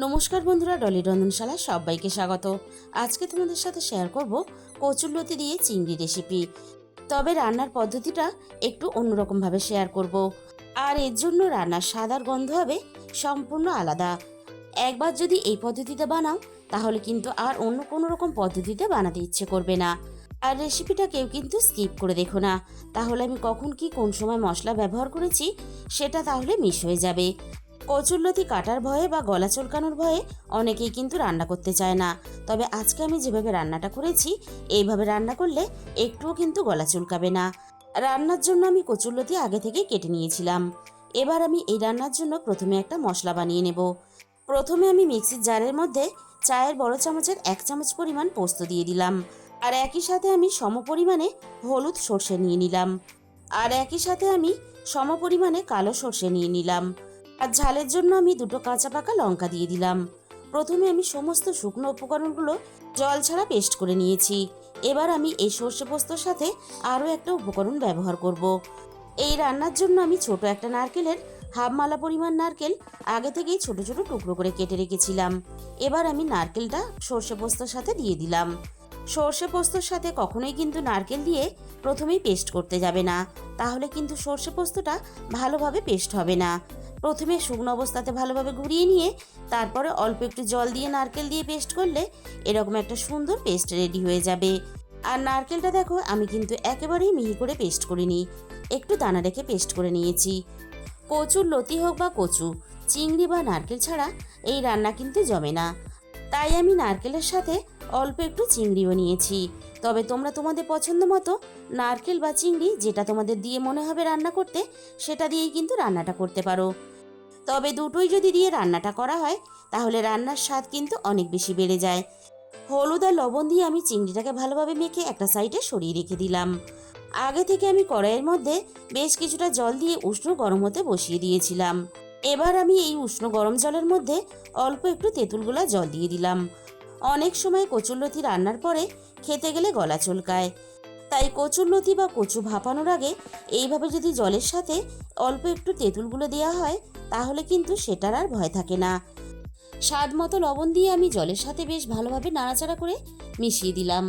নমস্কার বন্ধুরা, ডলি রন্ধনশালায় সবাইকে স্বাগত। আজকে তোমাদের সাথে শেয়ার করব কচুরলতি দিয়ে চিংড়ি রেসিপি। তবে রান্নার পদ্ধতিটা একটু অন্যরকমভাবে শেয়ার করব, আর এর জন্য রান্নার স্বাদ আর গন্ধ হবে সম্পূর্ণ আলাদা। একবার যদি এই পদ্ধতিতে বানাও তাহলে কিন্তু আর অন্য কোনো রকম পদ্ধতিতে বানাতে ইচ্ছে করবে না। আর রেসিপিটা কেউ কিন্তু স্কিপ করে দেখো না, তাহলে আমি কখন কি কোন সময় মশলা ব্যবহার করেছি সেটা তাহলে মিস হয়ে যাবে। কচুরলতি কাটার ভয়ে বা গলা চুলকানোর ভয়ে অনেকেই কিন্তু রান্না করতে চায় না। তবে আজকে আমি যেভাবে রান্নাটা করেছি এইভাবে রান্না করলে একটুও কিন্তু গলা চুলকাবে না। রান্নার জন্য আমি কচুরলতি আগে থেকেই কেটে নিয়েছিলাম। এবার আমি এই রান্নার জন্য প্রথমে একটা মশলা বানিয়ে নেব। প্রথমে আমি মিক্সির জারের মধ্যে চায়ের বড় চামচের 1 চামচ পরিমাণ পোস্ত দিয়ে দিলাম, আর একই সাথে আমি সমপরিমাণে হলুদ সর্ষে নিয়ে নিলাম, আর একই সাথে আমি সমপরিমাণে কালো সর্ষে নিয়ে নিলাম, আর ঝালের জন্য আমি 2টো কাঁচা পাকা লঙ্কা দিয়ে দিলাম। প্রথমে আমি সমস্ত শুকনো উপকরণগুলো জল ছাড়া পেস্ট করে নিয়েছি। এবার আমি এই সর্ষে পোস্তর সাথে আরও একটা উপকরণ ব্যবহার করব। এই রান্নার জন্য আমি ছোট একটা নারকেলের হাফ মালা পরিমাণ নারকেল আগে থেকেই ছোট ছোট টুকরো করে কেটে রেখেছিলাম। এবার আমি নারকেলটা সর্ষে পোস্তর সাথে দিয়ে দিলাম। সর্ষে পোস্তর সাথে কখনোই কিন্তু নারকেল দিয়ে প্রথমেই পেস্ট করতে যাবে না, তাহলে কিন্তু সর্ষে পোস্তটা ভালোভাবে পেস্ট হবে না। প্রথমে শুকনো অবস্থাতে ভালোভাবে ঘুরিয়ে নিয়ে তারপরে অল্প একটু জল দিয়ে নারকেল দিয়ে পেস্ট করলে এরকম একটা সুন্দর পেস্ট রেডি হয়ে যাবে। আর নারকেলটা দেখো আমি কিন্তু একেবারেই মিহি করে পেস্ট করিনি, একটু দানা রেখে পেস্ট করে নিয়েছি। কচুর লতি হোক বা কচু, চিংড়ি বা নারকেল ছাড়া এই রান্না কিন্তু জমে না। তাই আমি নারকেলের সাথে অল্প একটু চিংড়িও নিয়েছি। তবে তোমরা তোমাদের পছন্দ মতো নারকেল বা চিংড়ি যেটা তোমাদের দিয়ে মনে হবে রান্না করতে সেটা দিয়েই কিন্তু রান্নাটা করতে পারো। তবে দুটোই যদি দিয়ে রান্নাটা করা হয় তাহলে রান্নার স্বাদ কিন্তু অনেক বেশি বেড়ে যায়। হলুদ আর লবণ দিয়ে আমি চিংড়িটাকে ভালোভাবে মেখে একটা সাইডে সরিয়ে রেখে দিলাম। আগে থেকে আমি কড়াইয়ের মধ্যে বেশ কিছুটা জল দিয়ে উষ্ণ গরম হতে বসিয়ে দিয়েছিলাম। এবার আমি এই উষ্ণ গরম জলের মধ্যে অল্প একটু তেঁতুল গোলা জল দিয়ে দিলাম। অনেক সময় কচুরলতি রান্নার পরে খেতে গেলে গলা চুলকায়, তাই কচুরলতি বা কচু ভাপানোর আগে এইভাবে যদি জলের সাথে অল্প একটু তেঁতুলগুলো দেওয়া হয় তাহলে কিন্তু সেটার আর ভয় থাকে না। স্বাদ মতো লবণ দিয়ে আমি জলের সাথে বেশ ভালোভাবে নাড়াচাড়া করে মিশিয়ে দিলাম।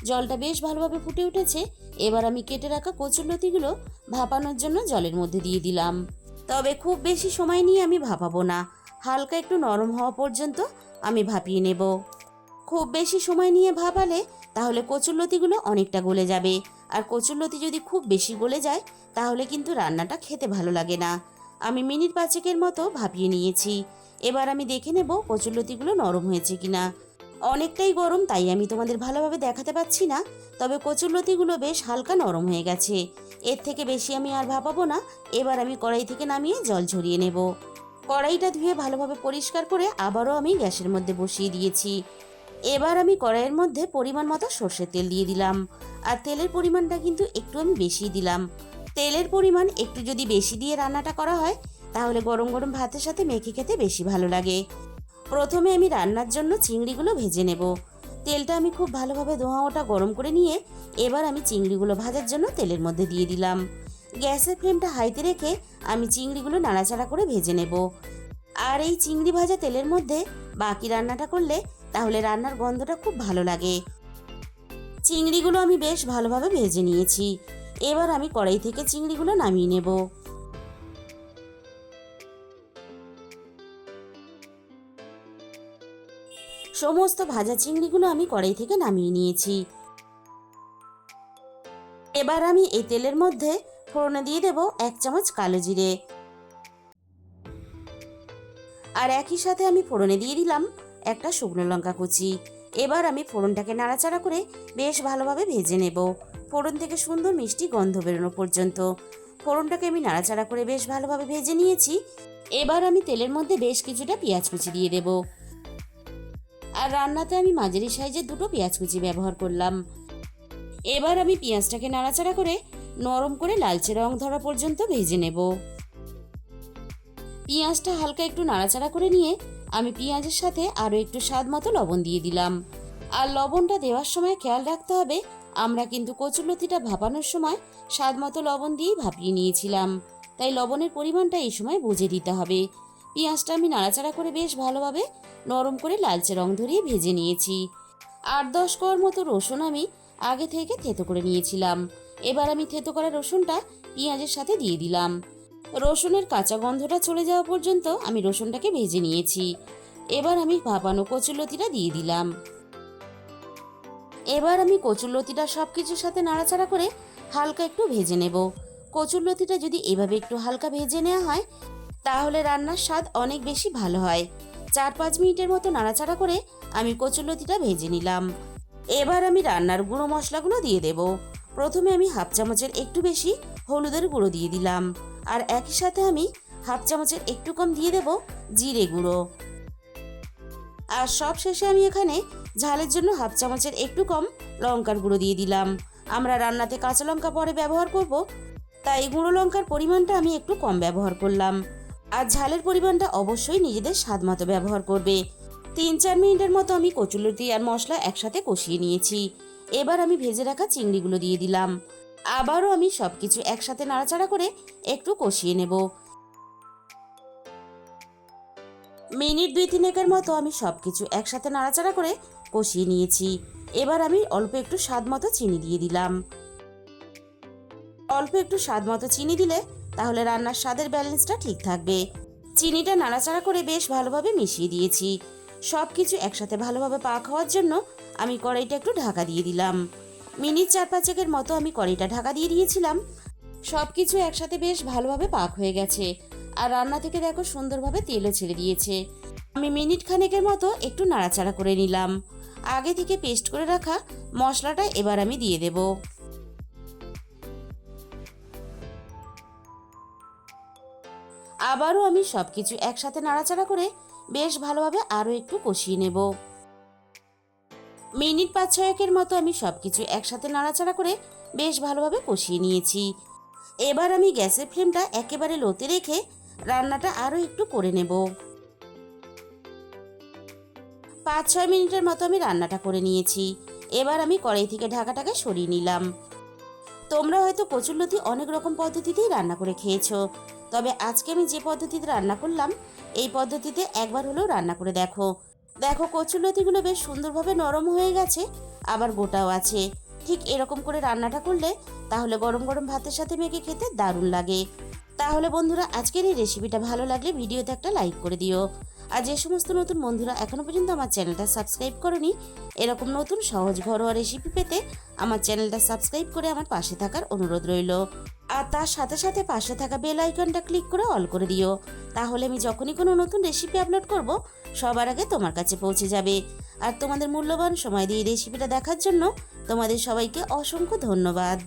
জলটা বেশ ভালোভাবে ফুটে উঠেছে। এবার আমি কেটে রাখা কচুরলতিগুলো ভাপানোর জন্য জলের মধ্যে দিয়ে দিলাম। তবে খুব বেশি সময় নিয়ে আমি ভাপাবো না, হালকা একটু নরম হওয়া পর্যন্ত আমি ভাপিয়ে নেব। খুব বেশি সময় নিয়ে ভাপালে তাহলে কচুরলতিগুলো অনেকটা গলে যাবে, আর কচুরলতি যদি খুব বেশি গলে যায় তাহলে কিন্তু রান্নাটা খেতে ভালো লাগে না। আমি মিনিট 5 মতো ভাপিয়ে নিয়েছি। এবার আমি দেখে নেব কচুরলতিগুলো নরম হয়েছে কিনা। অনেকটাই গরম তাই আমি তোমাদের ভালোভাবে দেখাতে পাচ্ছি না, তবে কচুরলতিগুলো বেশ হালকা নরম হয়ে গেছে। এর থেকে বেশি আমি আর ভাপাবো না। এবার আমি কড়াই থেকে নামিয়ে জল ঝরিয়ে নেব। কড়াইটা ধুয়ে ভালোভাবে পরিষ্কার করে আবারও আমি গ্যাসের মধ্যে বসিয়ে দিয়েছি। এবার আমি কড়াইয়ের মধ্যে পরিমাণ মতো সর্ষের তেল দিয়ে দিলাম, আর তেলের পরিমাণটা কিন্তু একটু আমি বেশি দিলাম। তেলের পরিমাণ একটু যদি বেশি দিয়ে রান্নাটা করা হয় তাহলে গরম গরম ভাতের সাথে মেখে খেতে বেশি ভালো লাগে। প্রথমে আমি রান্নার জন্য চিংড়িগুলো ভেজে নেব। তেলটা আমি খুব ভালোভাবে ধোঁয়া ওটা গরম করে নিয়ে এবার আমি চিংড়িগুলো ভাজার জন্য তেলের মধ্যে দিয়ে দিলাম। গ্যাসের ফ্লেমটা হাইতে রেখে আমি চিংড়িগুলো নাড়াচাড়া করে ভেজে নেব। আর এই চিংড়ি ভাজা তেলের মধ্যে বাকি রান্নাটা করলে তাহলে রান্নার গন্ধটা খুব ভালো লাগে। চিংড়িগুলো আমি বেশ ভালোভাবে ভেজে নিয়েছি। এবার আমি কড়াই থেকে চিংড়িগুলো নামিয়ে নেব। সমস্ত ভাজা চিংড়িগুলো আমি কড়াই থেকে নামিয়ে নিয়েছি। এবার আমি এই তেলের মধ্যে ফোড়নে দিয়ে দেব 1 চামচ কালো জিরে, আর একই সাথে আমি ফোড়নে দিয়ে দিলাম একটা শুকনো লঙ্কা কুচি। এবার আমি ফোড়নটাকে নাড়াচাড়া করে বেশ ভালোভাবে ভেজে নেব, ফোড়ন থেকে সুন্দর মিষ্টি গন্ধ বেরোনো পর্যন্ত। ফোড়নটাকে আমি নাড়াচাড়া করে বেশ ভালোভাবে ভেজে নিয়েছি। এবার আমি তেলের মধ্যে বেশ কিছুটা পেঁয়াজ কুচি দিয়ে দেব, আর রান্নাতে আমি মাঝারি সাইজের 2টো পেঁয়াজ কুচি ব্যবহার করলাম। এবার আমি পেঁয়াজটাকে নাড়াচাড়া করে নরম করে লালচে রং ধরা পর্যন্ত ভেজে নেব। পেঁয়াজটা হালকা একটু নাড়াচাড়া করে নিয়ে আমি পেঁয়াজের সাথে আরও একটু স্বাদ মতো লবণ দিয়ে দিলাম। আর লবণটা দেওয়ার সময় খেয়াল রাখতে হবে, আমরা কিন্তু কচুরলতিটা ভাপানোর সময় স্বাদ মতো লবণ দিয়েই ভাপিয়ে নিয়েছিলাম, তাই লবণের পরিমাণটা এই সময় বুঝে দিতে হবে। পেঁয়াজটা আমি নাড়াচাড়া করে বেশ ভালোভাবে নরম করে লালচে রং ধরিয়ে ভেজে নিয়েছি। 8-10 কোয়ার মতো রসুন আমি আগে থেকে থেতো করে নিয়েছিলাম। এবার আমি থেতো করা রসুনটা পেঁয়াজের সাথে দিয়ে দিলাম। রসুনের কাঁচা গন্ধটা চলে যাওয়া পর্যন্ত আমি রসুনটাকে ভেজে নিয়েছি। এবার আমি ভাপানো কচুরলতিটা দিয়ে দিলাম। এবার আমি কচুরলতিটা সব কিছুর সাথে নাড়াচাড়া করে হালকা একটু ভেজে নেব। কচুরলতিটা যদি এভাবে একটু হালকা ভেজে নেওয়া হয় তাহলে রান্নার স্বাদ অনেক বেশি ভালো হয়। 4-5 মিনিটের মতো নাড়াচাড়া করে আমি কচুরলতিটা ভেজে নিলাম। এবার আমি রান্নার গুঁড়ো মশলাগুলো দিয়ে দেব। প্রথমে আমি হাফ চামচের একটু বেশি হলুদের গুঁড়ো দিয়ে দিলাম, আর একই সাথে আমি হাফ চামচের একটু কম দিয়ে দেব জিরে গুঁড়ো। আর সব শেষে আমি এখানে ঝালের জন্য হাফ চামচের একটু কম লঙ্কার গুঁড়ো দিয়ে দিলাম। আমরা রান্নাতে কাঁচা লঙ্কা পরে ব্যবহার করব, তাই গুঁড়ো লঙ্কার পরিমাণটা আমি একটু কম ব্যবহার করলাম। আর ঝালের পরিমাণটা অবশ্যই নিজেদের স্বাদ মতো ব্যবহার করবে। 3-4 মিনিটের মতো আমি কচুরলতি আর মশলা একসাথে কষিয়ে নিয়েছি। এবার আমি ভেজে রাখা চিংড়িগুলো দিয়ে দিলাম। আবারও আমি সবকিছু একসাথে নাড়াচাড়া করে একটু কষিয়ে নেব। মিনিট 2-3 মতো আমি সবকিছু একসাথে নাড়াচাড়া করে কষিয়ে নিয়েছি। এবার আমি অল্প একটু স্বাদ মতো চিনি দিয়ে দিলাম। অল্প একটু স্বাদ মতো চিনি দিলে তাহলে রান্নার স্বাদের ব্যালেন্সটা ঠিক থাকবে। চিনিটা নাড়াচাড়া করে বেশ ভালোভাবে মিশিয়ে দিয়েছি। সব কিছু একসাথে ভালোভাবে পাক হওয়ার জন্য আমি কড়াইটা একটু ঢাকা দিয়ে দিলাম। মিনিট 4-5 মতো আমি কড়াইটা ঢাকা দিয়ে দিয়েছিলাম। সব কিছু একসাথে বেশ ভালোভাবে পাক হয়ে গেছে, আর রান্না থেকে দেখো সুন্দরভাবে তেলও ছেড়ে দিয়েছে। আমি মিনিট খানেকের মতো একটু নাড়াচাড়া করে নিলাম। আগে থেকে পেস্ট করে রাখা মশলাটা এবার আমি দিয়ে দেব। আবারও আমি সবকিছু একসাথে নাড়াচাড়া করে বেশ ভালোভাবে আরও একটু কষিয়ে নেব। মিনিট 5-6 মতো আমি সবকিছু একসাথে নাড়াচাড়া করে বেশ ভালোভাবে কষিয়ে নিয়েছি। এবার আমি গ্যাসের ফ্লেমটা একেবারে লোতে রেখে রান্নাটা আরও একটু করে নেব। 5-6 মিনিটের মতো আমি রান্নাটা করে নিয়েছি। এবার আমি কড়াই থেকে ঢাকাটাকে সরিয়ে নিলাম। তোমরা হয়তো কচুরলতি অনেক রকম পদ্ধতিতেই রান্না করে খেয়েছো, তবে আজকে আমি যে পদ্ধতিতে রান্না করলাম এই পদ্ধতিতে একবার হলেও রান্না করে দেখো। দেখো কচুরলতিগুলো বেশ সুন্দরভাবে নরম হয়ে গেছে, আবার গোটাও আছে। ঠিক এরকম করে রান্নাটা করলে তাহলে গরম গরম ভাতের সাথে মেখে খেতে দারুণ লাগে। তাহলে বন্ধুরা, আজকের এই রেসিপিটা ভালো লাগলে ভিডিওতে একটা লাইক করে দিও। আর যে সমস্ত নতুন বন্ধুরা এখনো পর্যন্ত আমার চ্যানেলটা সাবস্ক্রাইব করনি, এরকম নতুন সহজ ঘরোয়া রেসিপি পেতে আমার চ্যানেলটা সাবস্ক্রাইব করে আমার পাশে থাকার অনুরোধ রইল। আর তার সাথে সাথে পাশে থাকা বেল আইকনটা ক্লিক করে অল করে দিও, তাহলে আমি যখনই কোনো নতুন রেসিপি আপলোড করব সবার আগে তোমার কাছে পৌঁছে যাবে। আর তোমাদের মূল্যবান সময় দিয়ে রেসিপিটা দেখার জন্য তোমাদের সবাইকে অসংখ্য ধন্যবাদ।